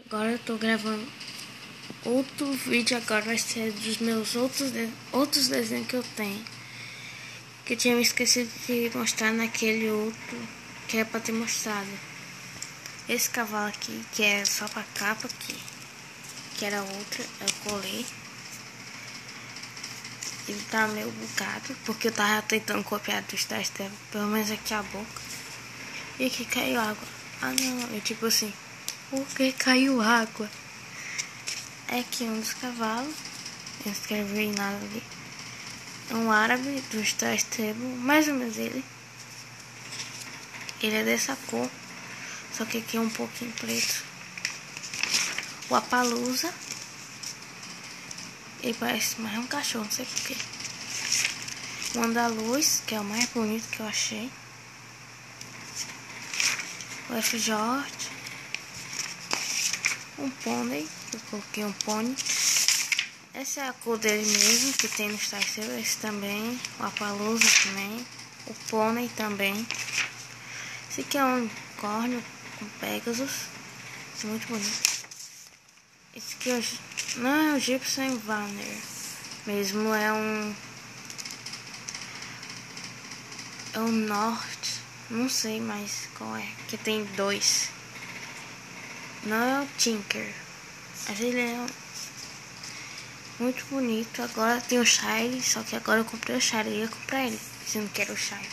Agora eu tô gravando outro vídeo. Agora vai ser dos meus outros desenhos que eu tenho, que eu tinha me esquecido de mostrar naquele outro que era pra ter mostrado. Esse cavalo aqui, que é só pra capa aqui, que era outra, eu colei. Ele tá meio bugado, porque eu tava tentando copiar do Star Stable, pelo menos aqui a boca. E aqui caiu água. Ah não, eu tipo assim, por que caiu água? É aqui um dos cavalos, eu não escrevi nada ali. É um árabe do Star Stable, mais ou menos ele. Ele é dessa cor, só que aqui é um pouquinho preto. O Appaloosa, ele parece mais um cachorro, não sei porquê. O Andaluz, que é o mais bonito que eu achei. O FJ. Um pônei, eu coloquei um pônei. Essa é a cor dele mesmo, que tem no Star Stable. Esse também, o Appaloosa também. O pônei também. Esse aqui é um unicórnio com Pegasus, muito bonito. Esse aqui não é o Gibson Vanner mesmo, é um Norte, não sei mais qual é, que tem dois. Não é o Tinker, mas ele é muito bonito. Agora tem o Shire, só que agora eu comprei o Shire, eu ia comprar ele, se não quero o Shire.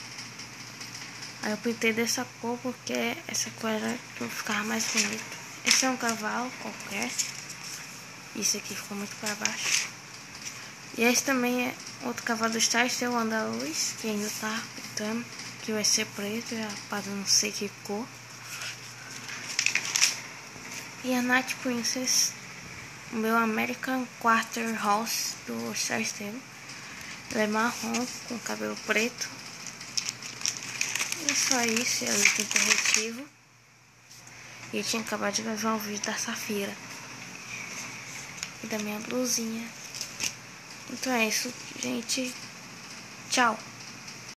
Aí eu pintei dessa cor porque essa cor era pra ficar mais bonito. Esse é um cavalo qualquer. Isso aqui ficou muito para baixo. E esse também é outro cavalo do Star Stable, o Andaluz, que ainda tá pintando, que vai ser preto, já para não sei que cor. E a Night Princess, o meu American Quarter Horse do Star Stable. Ela é marrom, com cabelo preto. E é só isso, é o item corretivo. E eu tinha acabado de gravar um vídeo da Safira e da minha blusinha. Então é isso, gente. Tchau.